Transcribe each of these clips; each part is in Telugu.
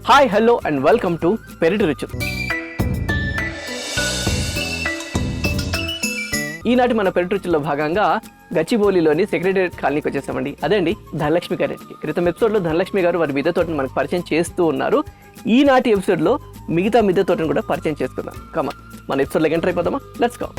Hi hello and welcome to పెరటి రుచులు. ఈనాటి మన పెరటి రుచుల్లో భాగంగా గచ్చిబౌలిలోని సెక్రటేరియట్ కాలనీకి వచ్చేసామండి. అదే అండి ధనలక్ష్మి గారికి. క్రితం ఎపిసోడ్లో ధనలక్ష్మి గారు వారి మిద్దె తోటను మనకు పరిచయం చేస్తూ ఉన్నారు. ఈనాటి ఎపిసోడ్లో మిగతా మిద్దె తోటను కూడా పరిచయం చేస్తున్నాం. కమా మన ఎపిసోడ్లోకి ఎంటర్ అయిపోదామా? Let's go.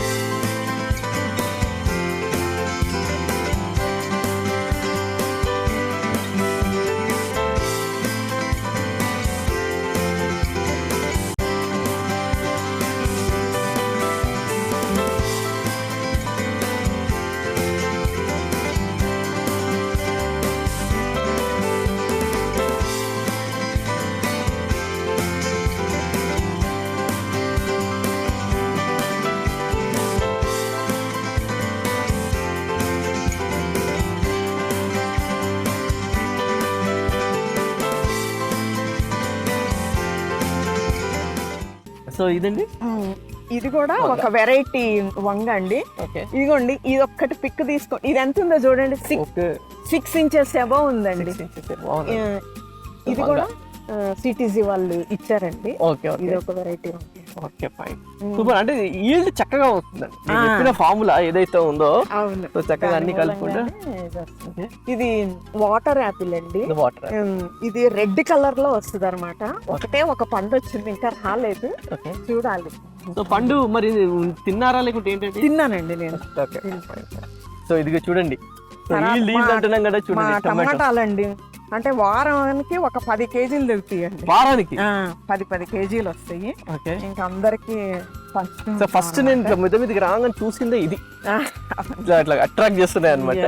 సో ఇదండి, ఇది కూడా ఒక వెరైటీ వంగ అండి. ఇదిగోండి, ఇది ఒక్కటి పిక్ తీసుకో. ఇది ఎంత ఉందో చూడండి, 6 inches అబౌవ్ ఉందండి. ఇది కూడా సిటీజీ వాళ్ళు ఇచ్చారండి. ఇది ఒక వెరైటీ. Okay fine, super. అంటే ఈల్డ్ చక్కగా వస్తుందండి. చెప్పిన ఫార్ములా ఏదైతే ఉందో చక్కగా అన్ని కలుపుకుంటే. ఇది వాటర్ యాపిల్ అండి. ఇది రెడ్ కలర్ లో వస్తుంది అనమాట. ఒకటే ఒక పండు వచ్చింది, ఇంకా రాలేదు, చూడాలి. సో పండు మరి తిన్నారా లేకుంటే ఏంటంటే? తిన్నానండి నేను. సో ఇదిగో చూడండి, అంటున్నాం కదా, చూడండి టమాటాలండి. అంటే వారానికి ఒక 10 కేజీలు దొరుకుతాయండి. వారానికి 10 కేజీలు వస్తాయి. ఇంకా అందరికి ఫస్ట్ నేను మిద్ద మీదకి రాగానే చూసిందే ఇది. అట్లా అట్రాక్ట్ చేస్తున్నాయి అనమాట.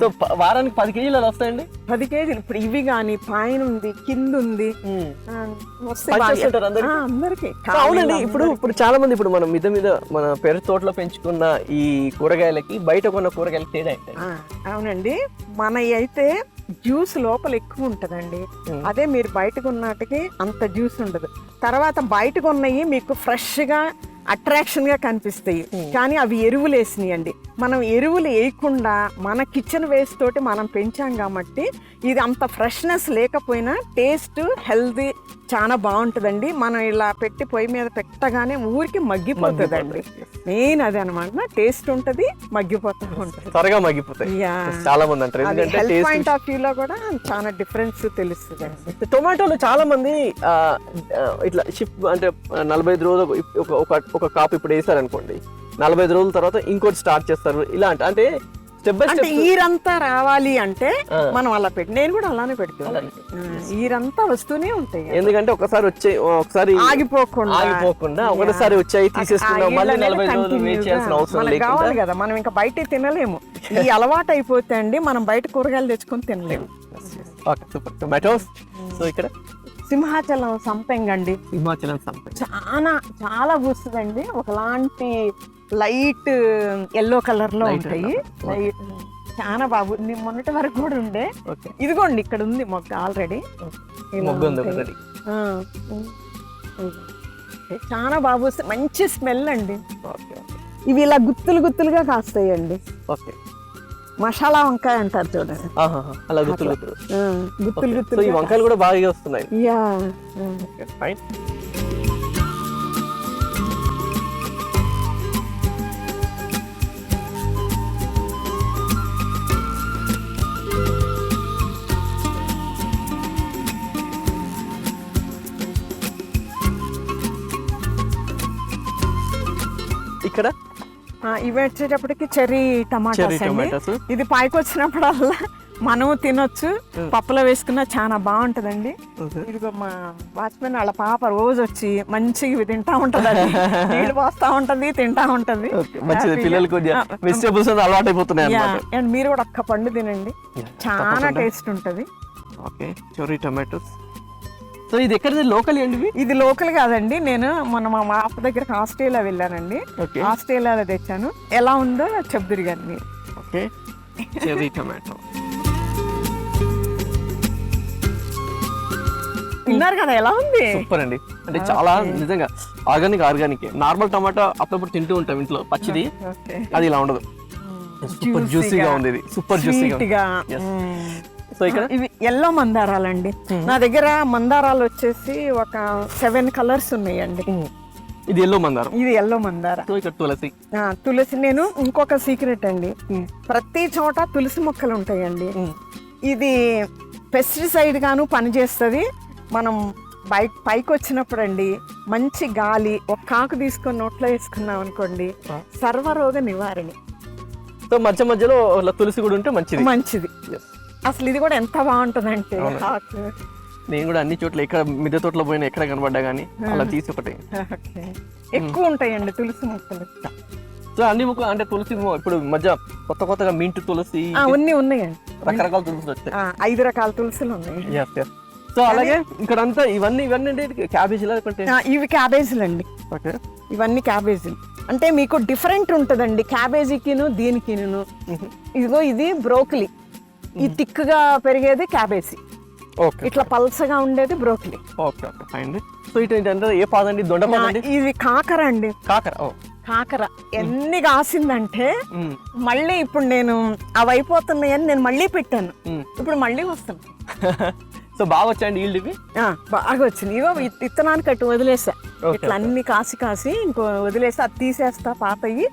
సో వారానికి 10 కేజీలు అలా వస్తాయండి. 10 కేజీలు. ఇప్పుడు ఇవి గాని పైన ఉంది, కింద ఉంది, అందరికి. అవునండి. ఇప్పుడు చాలా మంది ఇప్పుడు మనం మిద్ద మీద మన పెరటి తోటలో పెంచుకున్న ఈ కూరగాయలకి బయట కొన్న కూరగాయలకి తేడా ఏంటండి? అవునండి, మన అయితే జ్యూస్ లోపల ఎక్కువ ఉంటదండి. అదే మీరు బయటకు ఉన్నట్టుకి అంత జ్యూస్ ఉండదు. తర్వాత బయటకు ఉన్నవి మీకు ఫ్రెష్ గా అట్రాక్షన్ గా కనిపిస్తాయి, కానీ అవి ఎరువులు వేసినాయండి. మనం ఎరువులు వేయకుండా మన కిచెన్ వేస్ట్ తోటి మనం పెంచాం కాబట్టి ఇది అంత ఫ్రెష్నెస్ లేకపోయినా టేస్ట్ హెల్తీ చాలా బాగుంటుందండి. మనం ఇలా పెట్టి పొయ్యి మీద పెట్టగానే ఊరికి మగ్గిపోతుందండి. మెయిన్ అదే అనమాట, టేస్ట్ ఉంటది, మగ్గిపోతూ ఉంటుంది, త్వరగా మగ్గిపోతాయి. చాలా మంది అంటారు, హెల్త్ పాయింట్ ఆఫ్ వ్యూ లో కూడా చాలా డిఫరెన్స్ తెలుస్తుంది. టొమాటోలు చాలా మంది ఇట్లా షిప్ అంటే 45 రోజులు ఒక కాపు ఇప్పుడు వేసారు అనుకోండి, 45 రోజుల తర్వాత ఇంకోటి స్టార్ట్ చేస్తారు. ఇలా అంటే స్టెప్ బై స్టెప్ ఈరంతా రావాలి అంటే మనం అలా పెట్టి, నేను కూడా అలానే పెడతాను. ఈరంతా వస్తూనే ఉంటాయి, ఎందుకంటే ఒకసారి ఆగిపోకుండా ఒకసారి వచ్చాయి తీసేసుకున్నాం, మళ్ళీ 40 రోజులు వెయిట్ చేయాల్సిన అవసరం లేదు. కావాలి కదా, మనం ఇంకా బయట తినలేము. ఈ అలవాటు అయిపోతే అండి మనం బయట కూరగాయలు తెచ్చుకొని తినలేము. సూపర్. టొమాటోస్. సో ఇక్కడ సింహాచలం సంపెంగ అండి. సింహాచలం సంపెంగ చాలా పూస్తుందండి. ఒకలాంటి లైట్ ఎల్లో కలర్ లో ఉంటాయి. చాలా బాగు. మొన్నటి వరకు కూడా ఉండే. ఇదిగోండి ఇక్కడ ఉంది మొగ్గ ఆల్రెడీ. చాలా బాగా పూస్తాయి, మంచి స్మెల్ అండి. ఇవి ఇలా గుత్తులుగా కాస్తాయండి. మసాలా వంకాయ అంటారు చూడండి, అలా గుత్తులు. ఈ వంకాయలు కూడా బాగా వస్తున్నాయి. ఇక్కడ ఇవి వచ్చేటప్పటికి చెర్రీ టమాటాస్. ఇది పైకి వచ్చినప్పుడల్లా మనం తినొచ్చు, పప్పులో వేసుకున్నా చాలా బాగుంటదండి. ఇదిగో మా వాచ్మెన్ వాళ్ళ పాప రోజు వచ్చి మంచిగా ఇవి తింటా ఉంటది, నీళ్ళు పోస్తా ఉంటది, తింటా ఉంటది. అండ్ మీరు కూడా ఒక్క పండు తినండి, చాలా టేస్ట్ ఉంటది. Cherry tomatoes. సో ఇది ఎక్కడ లోకల్ అండి? ఇది లోకల్ కాదండి, నేను మొన్న మా పాప దగ్గరకు ఆస్ట్రేలియా వెళ్ళానండి. ఆస్ట్రేలియాలో తెచ్చాను. ఎలా ఉందో చెప్దురు కానీ మీరు. ఓకే, చెర్రీ టమాటో తిన్నారు కదా, ఎలా ఉంది? సూపర్ అండి. అంటే చాలా నిజంగా ఆర్గానిక్. నార్మల్ టమాటా అప్పుడప్పుడు తింటూ ఉంటాం ఇంట్లో పచ్చిది, అది ఇలా ఉండదు. సూపర్ జ్యూసీగా ఉంది ఇది, సూపర్ జ్యూసీగా. సో ఇక్కడ ఇవి ఎల్లో మందారాలండి. నా దగ్గర మందారాలు వచ్చేసి ఒక 7 కలర్స్ ఉన్నాయండి. ఇది ఎల్లో మందారం, ఇది ఎల్లో మందార. సో ఇక్కడ తులసి. తులసి. నేను ఇంకొక సీక్రెట్ అండి, ప్రతి చోట తులసి మొక్కలు ఉంటాయండి. ఇది పెస్టిసైడ్ గాను పనిచేస్తుంది. మనం పైకి వచ్చినప్పుడు అండి మంచి గాలి, ఒక కాకు తీసుకొని నోట్లో వేసుకున్నాం అనుకోండి, సర్వరోగ నివారణ. సో మధ్య మధ్యలో తులసి కూడా ఉంటే మంచిది. మంచిది. అసలు ఇది కూడా ఎంత బాగుంటుంది అంటే, నేను కూడా అన్ని చోట్ల ఎక్కడ మిద్దె తోటలో పోయినా ఎక్కడ కనబడ్డా కానీ అలా తీసి ఒకటి ఎక్కువ ఉంటాయండి తులసి మొక్కలు. సో అన్ని మొక్కలు అంటే తులసి ఇప్పుడు మధ్య కొత్తగా మింట్ తులసి అవన్నీ ఉన్నాయండి, రకరకాల తులసి వచ్చాయి. 5 రకాల తులసులు ఉన్నాయి. సో అలాగే ఇక్కడ అంతా ఇవన్నీ క్యాబేజీలా లేకుంటే ఇవి క్యాబేజీలు అండి. ఇవన్నీ క్యాబేజీలు. అంటే మీకు డిఫరెంట్ ఉంటుందండి క్యాబేజీకిను దీనికిను. ఇదిగో ఇది బ్రోకలీ, ఈ తిక్కుగా పెరిగేది క్యాబేజీ, ఇట్లా పల్సగా ఉండేది బ్రోకలీ. సో ఇటు ఏ పాదండి? దొండపాదండి. ఇది కాకర అండి. కాకర ఎన్ని కాసిందంటే మళ్ళీ ఇప్పుడు నేను అవి అయిపోతున్నాయని నేను మళ్ళీ పెట్టాను, ఇప్పుడు మళ్ళీ వస్తాను. సో బాగా వచ్చాయండి ఈల్డ్ ఇవి? బాగా వచ్చింది. ఇగో విత్తనానికి అటు వదిలేసా, ఇట్లా అన్ని కాసి ఇంకో వదిలేసి అది తీసేస్తా పాతయి,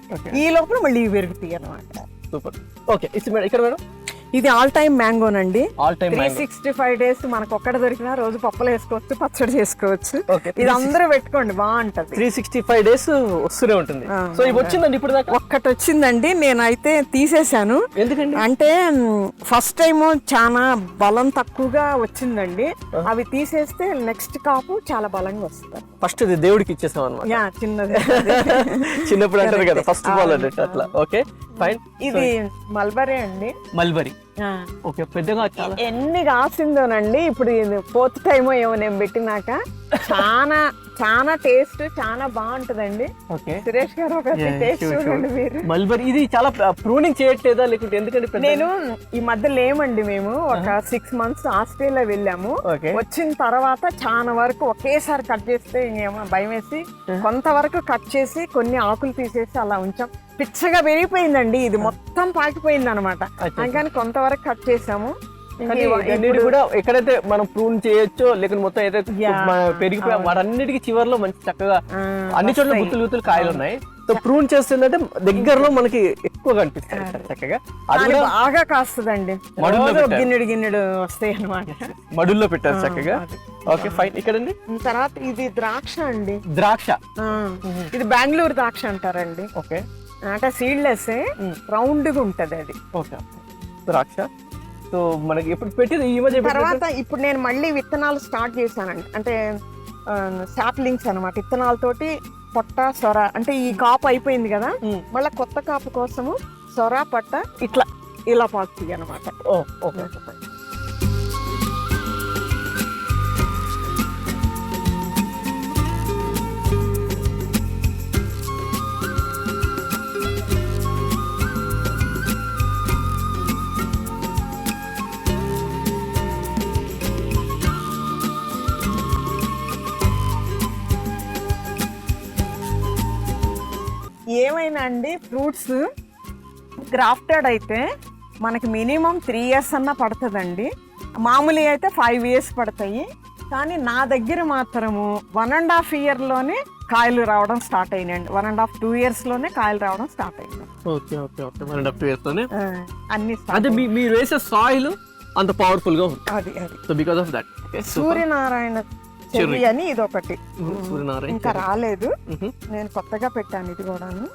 ఈ లోపల మళ్ళీ ఇవి పెరుగుతాయి అన్నమాట. సూపర్. ఓకే, ఇక్కడ మేడం ఇది ఆల్ టైమ్ మ్యాంగోనండి. 365 days మనకు ఒక్కడ దొరికినా రోజు పప్పులు వేసుకోవచ్చు, పచ్చడి చేసుకోవచ్చు. ఇది అందరూ పెట్టుకోండి, బాగుంటది. 365 days వస్తూనే ఉంటుంది. సో ఇవి వచ్చిందండి ఇప్పుడు దాకా? ఒక్కటి వచ్చిందండి, నేనైతే తీసేశాను. ఎందుకండి అంటే ఫస్ట్ టైం చాలా బలం తక్కువగా వచ్చిందండి, అవి తీసేస్తే నెక్స్ట్ కాపు చాలా బలంగా వస్తుంది. ఫస్ట్ ఇది దేవుడికి ఇచ్చేసాం అన్నమాట. చిన్నది. చిన్నప్పుడు అంటారు కదా ఫస్ట్ బాల్ అన్నట్టు అట్లా. Okay fine. ఇది మల్బరీ అండి. మల్బరీ. ఓకే, పెద్దగా చాలా ఎన్ని కాసిందోనండి. ఇప్పుడు ఇది 4th టైమో ఏమో నేను పెట్టినాక. చాలా చాలా టేస్ట్ చాలా బాగుంటదండి. సురేష్ గారు ఒక టేస్ట్ చూడండి మీరు. మల్బరీ ఇది చాలా ప్రూనింగ్ చేయట్లేదా లేకుంటే ఎందుకంటే? నేను ఈ మధ్య లేమండి, మేము ఒక 6 months ఆస్ట్రేలియా వెళ్ళాము. వచ్చిన తర్వాత చాలా వరకు ఒకేసారి కట్ చేస్తే ఇంకేమో భయం వేసి కొంతవరకు కట్ చేసి కొన్ని ఆకులు తీసేసి అలా ఉంచాం. పిచ్చగా పెరిగిపోయిందండి, ఇది మొత్తం పాకిపోయింది అనమాట. అందుకని కొంతవరకు కట్ చేసాము. కూడా ఎక్కడైతే మనం ప్రూన్ చేయొచ్చో లేకపోతే మొత్తం అయితే పెరిగిపోయా వాటన్నిటికీ చివరిలో మంచి చక్కగా అన్ని చోట్ల గుత్తులు కాయలు ఉన్నాయి. సో ప్రూన్ చేస్తుందంటే దగ్గరలో మనకి ఎక్కువ కనిపిస్తాయి చక్కగా. అది బాగా కాస్తుందండి, గిన్నెడు వస్తాయి అనమాట. మడుల్లో పెట్టారు చక్కగా. Okay fine. ఇక్కడండి తర్వాత ఇది ద్రాక్ష అండి. ద్రాక్ష ఇది బెంగళూరు ద్రాక్ష అంటారండి. ఓకే, అంటే సీడ్లెస్ రౌండ్ గా ఉంటది అది. ఓకే, ద్రాక్ష. సో మనకి ఎప్పుడు పెట్టింది ఈ మధ్య తర్వాత ఇప్పుడు నేను మళ్ళీ విత్తనాలు స్టార్ట్ చేశానండి. అంటే సాప్లింగ్స్ అనమాట, విత్తనాలతోటి పొట్ట సొర. అంటే ఈ కాపు అయిపోయింది కదా, మళ్ళీ కొత్త కాపు కోసము సొర పొట్ట ఇట్లా ఇలా పాకుతాయి అనమాట. ఏమైనా అండి ఫ్రూట్స్ గ్రాఫ్టెడ్ అయితే మనకి మినిమం 3 years అన్నా పడుతుందండి. మామూలు అయితే 5 years పడతాయి. కానీ నా దగ్గర మాత్రము 1.5 year లోనే కాయలు రావడం స్టార్ట్ అయినాయండి. 1.5-2 years లోనే కాయలు రావడం స్టార్ట్ అయింది. ఓకే ఓకే ఓకే 1.5-2 years లోనే అన్ని. అంటే మీరు వేసే సాయిల్ అంత పవర్ఫుల్ గా ఉంది. అది so because of that Suryanarayana cherry అని ఇది ఒకటి ఇంకా రాలేదు, నేను కొత్తగా పెట్టాను ఇది కూడాను.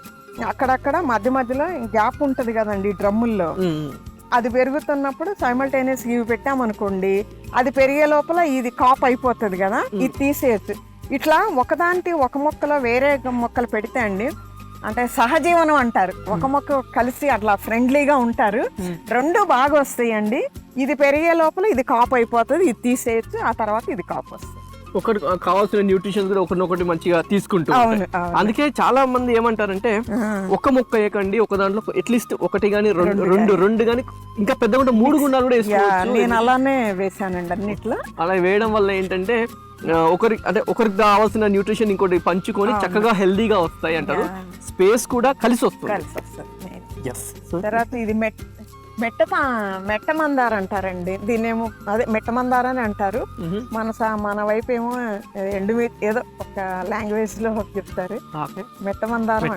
అక్కడక్కడ మధ్య మధ్యలో గ్యాప్ ఉంటది కదండి డ్రమ్ముల్లో, అది పెరుగుతున్నప్పుడు సైమల్టేనియస్ ఇవి పెట్టామనుకోండి, అది పెరిగే లోపల ఇది కాప్ అయిపోతుంది కదా, ఇది తీసేయచ్చు. ఇట్లా ఒకదానికి ఒక మొక్కలో వేరే మొక్కలు పెడితే అండి, అంటే సహజీవనం అంటారు, ఒక మొక్క కలిసి అట్లా ఫ్రెండ్లీగా ఉంటారు, రెండు బాగా వస్తాయండి. ఇది పెరిగే లోపల ఇది కాప్ అయిపోతుంది, ఇది తీసేయచ్చు, ఆ తర్వాత ఇది కాప్ వస్తుంది. ఒకటి కావాల్సిన న్యూట్రిషన్స్ కూడా ఒకరినొకటి మంచిగా తీసుకుంటూ. అందుకే చాలా మంది ఏమంటారంటే ఒక మొక్క వేయకండి, ఒక దాంట్లో అట్లీస్ట్ ఒకటి గానీ రెండు గానీ, ఇంకా పెద్ద 3 గుండాలు కూడా వేసుకోవచ్చు. నేను అలానే వేసానండి అన్నిట్లో. అలా వేయడం వల్ల ఏంటంటే ఒకరికి కావాల్సిన న్యూట్రిషన్ ఇంకోటి పంచుకొని చక్కగా హెల్దీగా వస్తాయి అంటారు. స్పేస్ కూడా కలిసి వస్తుంది. తర్వాత ఇది మెట్ట మందార అంటారండి, దీన్నేమో అదే మెట్ట మందార అని అంటారు. మన వైపు ఏమో ఏదో ఒక లాంగ్వేజ్ లో చెప్తారు మెట్ట మందారం.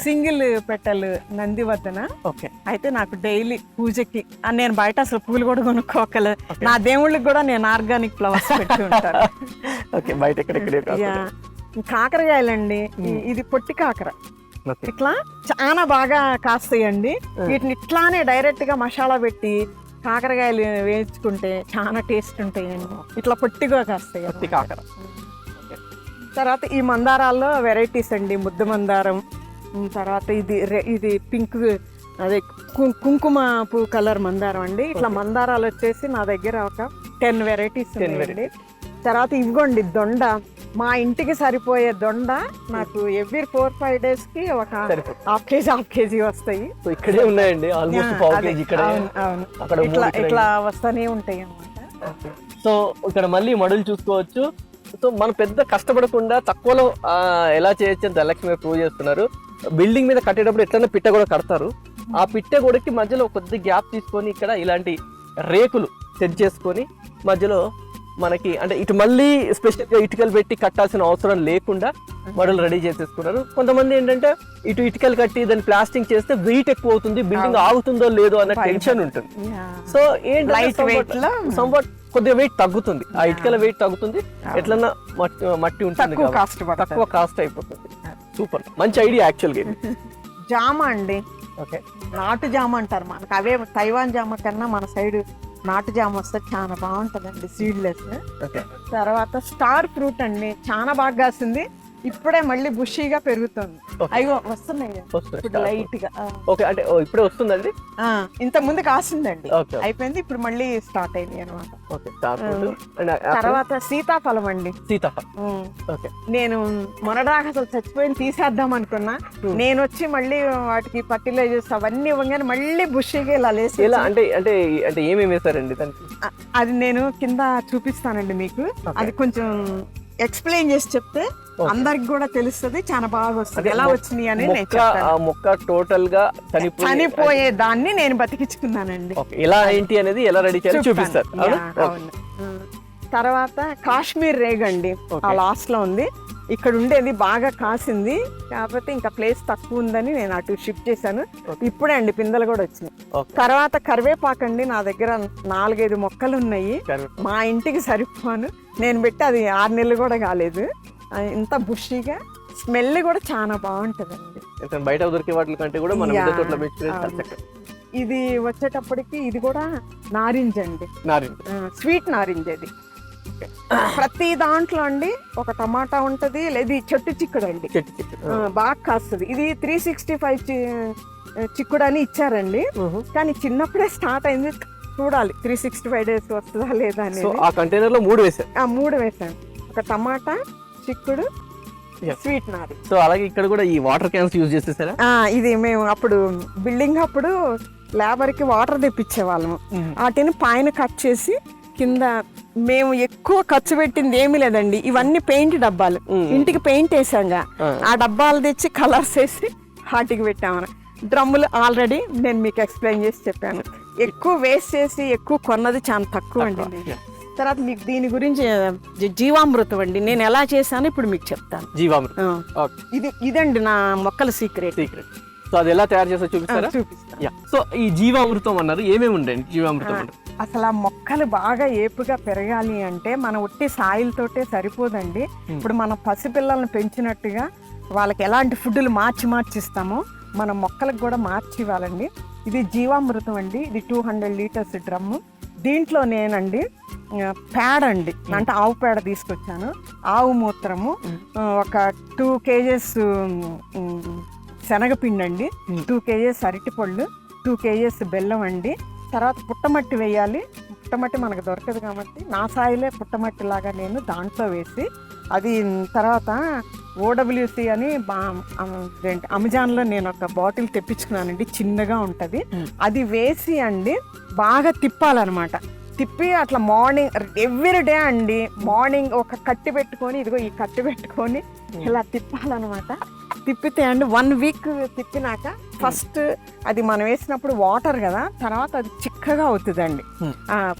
సింగిల్ పెటల్ నందివర్ధన. అయితే నాకు డైలీ పూజకి నేను బయట అసలు పూలు కూడా కొనుక్కోకలేదు, నా దేవుళ్ళకి కూడా నేను ఆర్గానిక్ ఫ్లవర్స్ పెట్టి ఉంటాను. కాకరకాయలండి, ఇది పొట్టి కాకర, ఇట్లా చాలా బాగా కాస్తాయండి. వీటిని ఇట్లానే డైరెక్ట్ గా మసాలా పెట్టి కాకరకాయలు వేయించుకుంటే చాలా టేస్ట్ ఉంటాయండి. ఇట్లా పొట్టిగా కాస్తాయి కాకర. తర్వాత ఈ మందారాల్లో వెరైటీస్ అండి, ముద్ద మందారం, తర్వాత ఇది పింక్ అదే కుంకుమ పువ్వు కలర్ మందారం అండి. ఇట్లా మందారాలు వచ్చేసి నా దగ్గర ఒక 10 వెరైటీస్ ఉన్నాయండి. తర్వాత ఇవ్వండి దొండ, మా ఇంటికి సరిపోయే దొండ నాకు ఎవ్రీ 4-5 days కి ఒక హాఫ్ కేజీ వస్తాయి. ఇక్కడే ఉన్నాయండి ఆల్మోస్ట్ పావు కేజీ ఇక్కడ. ఇట్లా వస్తానే ఉంటాయి అన్నమాట. సో ఇక్కడ మళ్ళీ మడులు చూసుకోవచ్చు. సో మనం పెద్ద కష్టపడకుండా తక్కువలో ఎలా చేయొచ్చు అని ధనలక్ష్మి ప్రూవ్ చేస్తున్నారు. బిల్డింగ్ మీద కట్టేటప్పుడు ఎట్లన్నా పిట్ట కూడా కడతారు. ఆ పిట్ట గోడకి మధ్యలో కొద్ది గ్యాప్ తీసుకొని ఇక్కడ ఇలాంటి రేకులు సెట్ చేసుకొని మధ్యలో మనకి అంటే ఇటు మళ్ళీ స్పెషల్గా ఇటుకలు పెట్టి కట్టాల్సిన అవసరం లేకుండా మోడల్ రెడీ చేసేసుకున్నారు. కొంతమంది ఏంటంటే ఇటు ఇటుకలు కట్టి దాన్ని ప్లాస్టింగ్ చేస్తే వెయిట్ ఎక్కువ అవుతుంది, బిల్డింగ్ ఆగుతుందో లేదో అన్న టెన్షన్ ఉంటుంది. సో ఏంటంటే సంవాట్ కొద్దిగా వెయిట్ తగ్గుతుంది, ఆ ఇటుకల వెయిట్ తగ్గుతుంది, ఎట్లన్నా మట్టి ఉంటుంది, తక్కువ కాస్ట్ అయిపోతుంది. సూపర్, మంచి ఐడియా యాక్చువల్గా. జామ అండి, నాటు జామ అంటారు మనకు, అవే తైవాన్ జామ కన్నా మన సైడ్ నాటు జామ వస్తే చాలా బాగుంటుందండి, సీడ్లెస్. తర్వాత స్టార్ ఫ్రూట్ అండి, చాలా బాగా కాసింది, ఇప్పుడే మళ్ళీ బుషీగా పెరుగుతుంది. అయ్యో వస్తున్నాయి లైట్ గా. ఓకే, అంటే ఇప్పుడే వస్తుందండి. ఇంత ముందు కాసిందండి, అయిపోయింది, ఇప్పుడు మళ్ళీ స్టార్ట్ అయింది అనమాట. తర్వాత సీతాఫలం అండి. నేను మొన్నదాకా అసలు చచ్చిపోయి తీసేద్దాం అనుకున్నా, నేను వచ్చి మళ్ళీ వాటికి ఫర్టిలైజర్స్ అవన్నీ ఇవ్వగానే మళ్ళీ బుషీగా ఇలా లేసి. అంటే అంటే అంటే ఏమేమి వేసారండి దానికి? అది నేను కింద చూపిస్తానండి మీకు, అది కొంచెం ఎక్స్ప్లెయిన్ చేసి చెప్తే అందరికి కూడా తెలుస్తుంది, చాలా బాగా వస్తుంది ఎలా వచ్చినాయి అని. మొక్క టోటల్ గా చనిపోయే దాన్ని నేను బతికించుకున్నానండి. ఎలా ఏంటి అనేది ఎలా రెడీ చేయాలి చూపిస్తారు. తర్వాత కాశ్మీర్ రేగ్ అండి, ఆ లాస్ట్ లో ఉంది. ఇక్కడ ఉండేది బాగా కాసింది, కాకపోతే ఇంకా ప్లేస్ తక్కువ ఉందని నేను అటు షిఫ్ట్ చేశాను. ఇప్పుడే అండి పిందెలు కూడా వచ్చినాయి. తర్వాత కరివేపాకు అండి, నా దగ్గర 4-5 మొక్కలు ఉన్నాయి, మా ఇంటికి సరిపోను. నేను పెట్టి అది 6 నెలలు కూడా కాలేదు, ఇంత బుషీగా, స్మెల్ కూడా చాలా బాగుంటదండి. బయట దొరికే వాటి కంటే కూడా ఇది వచ్చేటప్పటికి ఇది కూడా నారింజ అండి, స్వీట్ నారింజ. అది ప్రతి దాంట్లో అండి ఒక టమాటా ఉంటది, లేదు చెట్టు చిక్కుడు అండి, బాగా కాస్తుంది. ఇది 365 చిక్కుడు అని ఇచ్చారండి, కానీ చిన్నప్పుడే స్టార్ట్ అయింది, చూడాలి 365 days వస్తుందా లేదా అని. ఆ కంటైనర్ లో 3 వేసాను, ఒక టమాటా, చిక్కుడు, స్వీట్ నారి. సో అలాగే ఇక్కడ కూడా ఈ వాటర్ క్యాన్స్ యూజ్ చేసేసారా? ఇది మేము అప్పుడు బిల్డింగ్ అప్పుడు లేబర్ కి వాటర్ తెప్పించే వాళ్ళము, వాటిని పైన కట్ చేసి కింద. మేము ఎక్కువ ఖర్చు పెట్టింది ఏమీ లేదండి, ఇవన్నీ పెయింట్ డబ్బాలు, ఇంటికి పెయింట్ వేసాంగా, ఆ డబ్బాలు తెచ్చి కలర్స్ వేసి వాటికి పెట్టామని. డ్రమ్ములు ఆల్రెడీ నేను మీకు ఎక్స్ప్లెయిన్ చేసి చెప్పాను. ఎక్కువ వేస్ట్ చేసి ఎక్కువ కొన్నది చాలా తక్కువ అండి. తర్వాత మీకు దీని గురించి జీవామృతం అండి, నేను ఎలా చేశాను ఇప్పుడు మీకు చెప్తాను. జీవామృతం ఇదండి నా మొక్కల సీక్రెట్. సో అది ఎలా తయారు చేస్తా చూపిస్తాను. సో ఈ జీవామృతం అన్నారు, ఏమేమి ఉండండి జీవామృతం? అసలు ఆ మొక్కలు బాగా ఏపుగా పెరగాలి అంటే మన ఒట్టి సాయిల్ తోటే సరిపోదండి. ఇప్పుడు మనం పసిపిల్లల్ని పెంచినట్టుగా వాళ్ళకి ఎలాంటి ఫుడ్లు మార్చి ఇస్తామో మన మొక్కలకు కూడా మార్చి ఇవ్వాలండి. ఇది జీవామృతం అండి, ఇది 200 లీటర్స్ డ్రమ్ము. దీంట్లో నేనండి పేడ అండి, అంటే ఆవు పేడ తీసుకొచ్చాను, ఆవు మూత్రము, ఒక 2 kgs శనగపిండి అండి, 2 kgs అరటిపళ్ళు, 2 kgs బెల్లం అండి. తర్వాత పుట్టమట్టి వేయాలి, పుట్టమట్టి మనకు దొరకదు కాబట్టి నా సాయిలే పుట్టమట్టి లాగా నేను దాంట్లో వేసి, అది తర్వాత OWC అని అమెజాన్లో నేను ఒక బాటిల్ తెప్పించుకున్నానండి, చిన్నగా ఉంటుంది, అది వేసి అండి బాగా తిప్పాలన్నమాట. తిప్పి అట్లా మార్నింగ్ ఎవ్రీ డే అండి, మార్నింగ్ ఒక కట్టి పెట్టుకొని, ఇదిగో ఈ కట్టి పెట్టుకొని ఇలా తిప్పాలన్నమాట. తిప్పితే అండి 1 వీక్ తిప్పినాక ఫస్ట్ అది మనం వేసినప్పుడు వాటర్ కదా, తర్వాత అది చిక్కగా అవుతుందండి,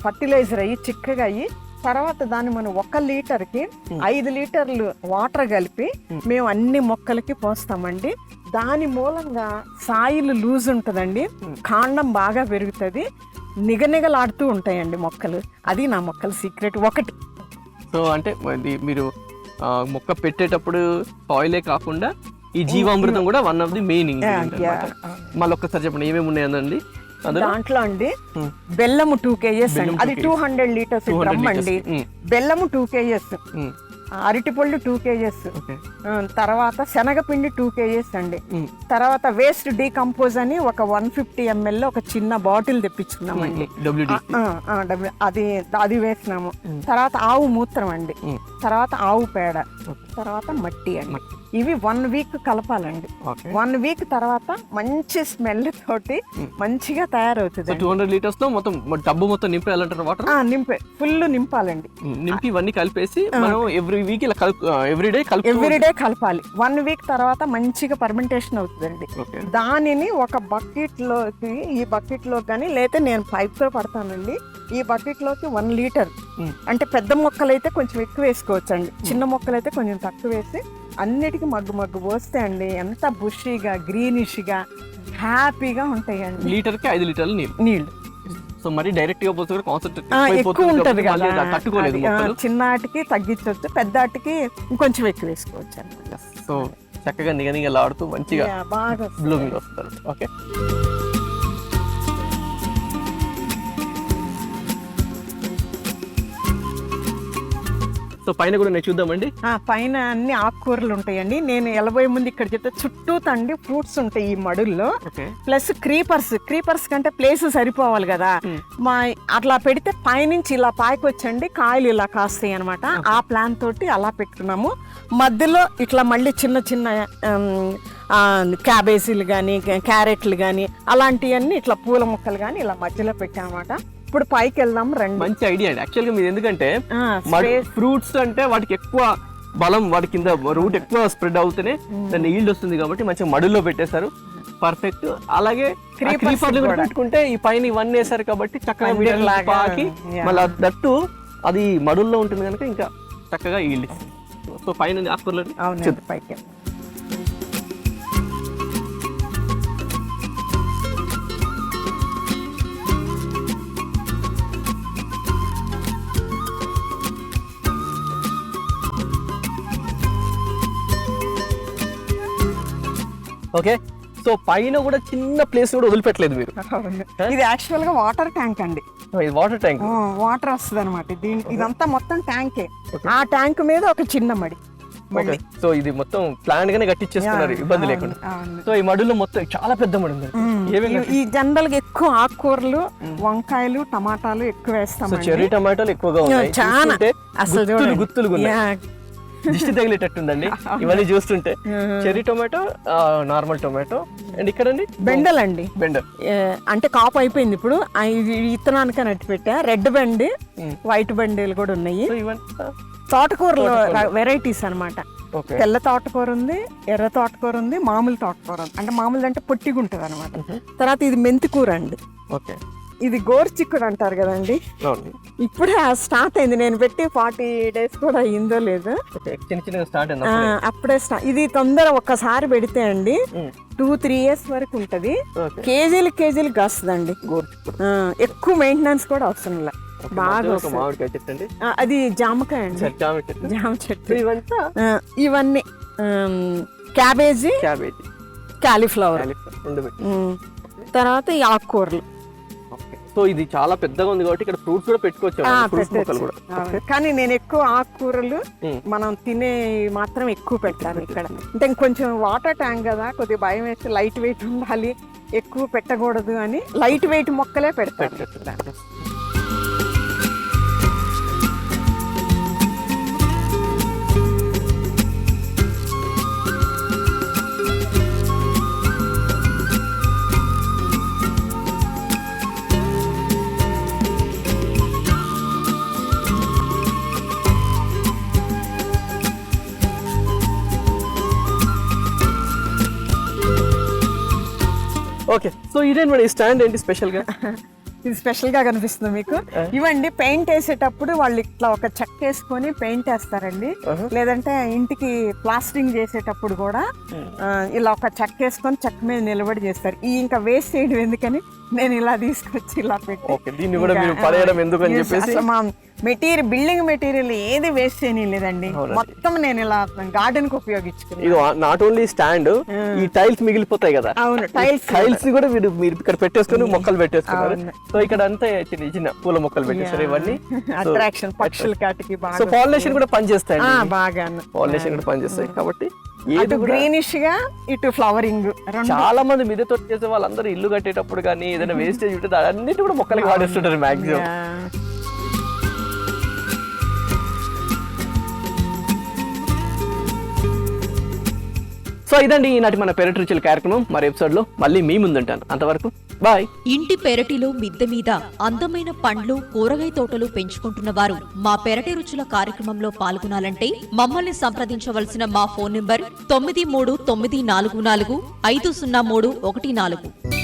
ఫర్టిలైజర్ అయ్యి చిక్కగా అయ్యి, తర్వాత దాన్ని మనం 1 లీటర్కి 5 లీటర్లు వాటర్ కలిపి మేము అన్ని మొక్కలకి పోస్తామండి. దాని మూలంగా సాయిల్ లూజ్ ఉంటుందండి, కాండం బాగా పెరుగుతుంది, నిగనిగలాడుతూ ఉంటాయండి మొక్కలు. అది నా మొక్కల సీక్రెట్ ఒకటి. సో అంటే మీరు మొక్క పెట్టేటప్పుడు సాయిలే కాకుండా ఈ జీవామృతం కూడా one of the main ingredient. మళ్ళీ ఒక్కసారి చెప్పండి ఏమేమి ఉన్నాయండి దాంట్లో అండి? బెల్లము 2 kgs అండి, అది 200 లీటర్స్ డ్రమ్ అండి. బెల్లము 2 kgs, అరటిపళ్ళు 2 kgs, తర్వాత శనగపిండి 2 kgs అండి. తర్వాత వేస్ట్ డీకంపోజ్ అని ఒక 150 ml ఒక చిన్న బాటిల్ తెప్పించుకున్నామండి, అది వేసినాము. తర్వాత ఆవు మూత్రం అండి, తర్వాత ఆవు పేడ, తర్వాత మట్టి అండి. ఇవి 1 వీక్ కలపాలండి. 1 వీక్ తర్వాత మంచి స్మెల్ తోటి మంచిగా తయారవుతుంది. 200 లీటర్స్ లో మొత్తం టబ్బు మొత్తం నింపేయాలంటారు వాటర్? నింపే ఫుల్ నింపాలండి. నింపి ఇవన్నీ కలిపేసి మనం ఎవ్రీ వీక్ ఇలా ఎవ్రీ డే కలపాలి. 1 వీక్ తర్వాత మంచిగా పర్మెంటేషన్ అవుతుందండి. దానిని ఒక బకెట్ లోకి, ఈ బకెట్ లో కానీ లేకపోతే నేను పైప్ తో పడతానండి, ఈ బకెట్ లోకి 1 లీటర్ అంటే పెద్ద మొక్కలు అయితే కొంచెం ఎక్కువ వేసుకోవచ్చు అండి, చిన్న మొక్కలు అయితే కొంచెం తక్కువ వేసి అన్నిటికీ మగ్గు పోస్తే అండి ఎంత బుషీగా గ్రీనిష్గా హ్యాపీగా ఉంటాయండి. లీటర్కి 5 లీటర్లు నీళ్ళు. సో మరి డైరెక్ట్ గా పోతే ఎక్కువ ఉంటది కదా, చిన్న ఆటికి తగ్గించవచ్చు, పెద్ద ఆటికి ఇంకొంచెం ఎక్కువ వేసుకోవచ్చు అన్నమాట. సో చక్కగా నిగనిగలాడుతూ మంచిగా బాగా బ్లూమింగ్ వస్తారు. ఓకే, సో పైన కూడా నేను చూద్దామండి. పైన అన్ని ఆకుకూరలు ఉంటాయండి. నేను ఎలబోయే ముందు ఇక్కడ చెప్తే చుట్టూ తండి ఫ్రూట్స్ ఉంటాయి ఈ మడుల్లో, ప్లస్ క్రీపర్స్ కంటే ప్లేస్ సరిపోవాలి కదా, మా అట్లా పెడితే పైనుంచి ఇలా పాయకొచ్చండి కాయలు ఇలా కాస్తాయి అనమాట. ఆ ప్లాన్ తోటి అలా పెట్టుకున్నాము. మధ్యలో ఇట్లా మళ్ళీ చిన్న చిన్న క్యాబేజీలు కానీ క్యారెట్లు కానీ అలాంటివన్నీ ఇట్లా పూల మొక్కలు కానీ ఇలా మధ్యలో పెట్టామన్నమాట. ఇప్పుడు పైకి వెళ్దాం రండి. మంచి ఐడియా అండి యాక్చువల్గా మీరు, ఎందుకంటే ఫ్రూట్స్ అంటే వాటికి ఎక్కువ బలం, వాటి కింద రూట్ ఎక్కువ స్ప్రెడ్ అవుతూనే దాన్ని ఈల్డ్ వస్తుంది కాబట్టి మంచిగా మడుల్లో పెట్టేశారు, పర్ఫెక్ట్. అలాగే క్రీపర్లు కూడా పెట్టుకుంటే ఈ పైన ఇవన్నీ వేసారు కాబట్టి చక్కగా పాకి మళ్ళీ దట్టు అది మడుల్లో ఉంటుంది కనుక ఇంకా చక్కగా ఈల్డ్ ఇస్తుంది. సో పైన ఆకుకూరలు పైకి ఓకే. సో పైన కూడా చిన్న ప్లేస్ కూడా వదిలిపెట్టలేదు మీరు. ఇది యాక్చువల్ గా వాటర్ ట్యాంక్ అండి, వాటర్ ట్యాంక్, వాటర్ వస్తుంది అనమాట. ఇదంతా మొత్తం ట్యాంకే, ఆ ట్యాంక్ మీద ఒక చిన్న మడి. సో ఇది మొత్తం ప్లాన్ గానే కట్టించేస్తున్నారు ఇబ్బంది లేకుండా. సో ఈ మడుల్లో మొత్తం చాలా పెద్ద మడి ఉంది. ఈ జనరల్ గా ఎక్కువ ఆకుకూరలు, వంకాయలు, టమాటాలు ఎక్కువ వేస్తాం. చెర్రీ టమాటాలు ఎక్కువగా ఉన్నాయి, చాలా అసలు గుత్తులు దిష్టి తగిలేటట్టుందండి ఇవన్నీ చూస్తుంటే. Cherry tomato, normal tomato, and ఇక్కడ బెండలండి, బెండల్ అంటే కాపు అయిపోయింది ఇప్పుడు, విత్తనానికి నట్టి పెట్టా. రెడ్ బెండి, వైట్ బెండీలు కూడా ఉన్నాయి. తోటకూరలో వెరైటీస్ అనమాట. తెల్ల తోటకూర ఉంది, ఎర్ర తోటకూర ఉంది, మామూలు తోటకూర ఉంది. అంటే మామూలు అంటే పొట్టిగా ఉంటుంది అనమాట. తర్వాత ఇది మెంతి కూర అండి. ఓకే, ఇది గోరుచిక్కుడు అంటారు కదండి, ఇప్పుడే స్టార్ట్ అయింది. నేను పెట్టి 40 days కూడా అయిందో లేదు, అప్పుడే స్టార్ట్. ఇది తొందర ఒక్కసారి పెడితే అండి 2-3 years వరకు ఉంటది. కేజీలు కాస్తుందండి. ఎక్కువ మెయింటెనెన్స్ కూడా అవసరం లే, బాగా. అది జామకాయ అండి, జామ చెట్టు. ఇవన్నీ క్యాబేజీ, కాలీఫ్లవర్, తర్వాత ఈ ఆకుకూరలు. సో ఇది చాలా పెద్దగా ఉంది కాబట్టి ఇక్కడ ఫ్రూట్స్ కూడా పెట్టుకోవచ్చు. కానీ నేను ఎక్కువ ఆకుకూరలు మనం తినే మాత్రం ఎక్కువ పెట్టాను ఇక్కడ. అంటే కొంచెం వాటర్ ట్యాంక్ కదా, కొద్దిగా భయం వేసి లైట్ వెయిట్ ఉండాలి, ఎక్కువ పెట్టకూడదు అని లైట్ వెయిట్ మొక్కలే పెడతాను. ఓకే, సో ఇదేంటి మేడం ఈ స్టాండ్ ఏంటి స్పెషల్ గా? ఇది స్పెషల్ గా కనిపిస్తుంది మీకు. ఇవండి పెయింట్ వేసేటప్పుడు వాళ్ళు ఇట్లా ఒక చెక్క వేసుకొని పెయింట్ వేస్తారండి. లేదంటే ఇంటికి ప్లాస్టరింగ్ చేసేటప్పుడు కూడా ఇలా ఒక చెక్క వేసుకొని చెక్క మీద నిలబడి చేస్తారు. ఈ ఇంకా వేస్ట్ చేయడం ఎందుకని నేను ఇలా తీసుకొచ్చి ఇలా పెట్టి దీన్ని కూడా మీరు పడేయడం ఎందుకు అని చెప్పేసి మా మెటీరియల్ బిల్డింగ్ మెటీరియల్ ఏది వేస్ట్ చేయలేదండి. మొత్తం నేను ఇలా గార్డెన్ కి ఉపయోగించుకున్నాను. ఇది నాట్ ఓన్లీ స్టాండ్, ఈ టైల్స్ మిగిలిపోతాయి కదా, అవును టైల్స్ కూడా మీరు ఇక్కడ పెట్టేసుకొని మొక్కలు పెట్టేసుకున్నారు. సో ఇక్కడ అంతా చిన్న చిన్న పూల మొక్కలు పెట్టేస్తారు. ఇవన్నీ అట్రాక్షన్ పక్షుల కాటికి బాగా. సో పాలినేషన్ కూడా పనిచేస్తాయి, బాగా పాలినేషన్ కూడా పనిచేస్తాయి. కాబట్టి ఇటు గ్రీనిష్ గా ఇటు ఫ్లవరింగ్. చాలా మంది మిద్దె తోట చేసే వాళ్ళందరూ ఇల్లు కట్టేటప్పుడు కానీ ఏదైనా వేస్టేజ్ ఉంటే అన్నిటి కూడా మొక్కలకి వాడేస్తుంటారు మాక్సిమం. సో ఇదండి ఈనాటి మన పెరటి రుచుల కార్యక్రమం. మరి ఎపిసోడ్ లో మళ్ళీ మీ ముందుంటాను. అంతవరకు బాయ్. ఇంటి పెరటిలో మిద్దె మీద అందమైన పండ్లు కూరగాయ తోటలు పెంచుకుంటున్న వారు మా పెరటి రుచుల కార్యక్రమంలో పాల్గొనాలంటే మమ్మల్ని సంప్రదించవలసిన మా ఫోన్ నంబర్ 9394450314.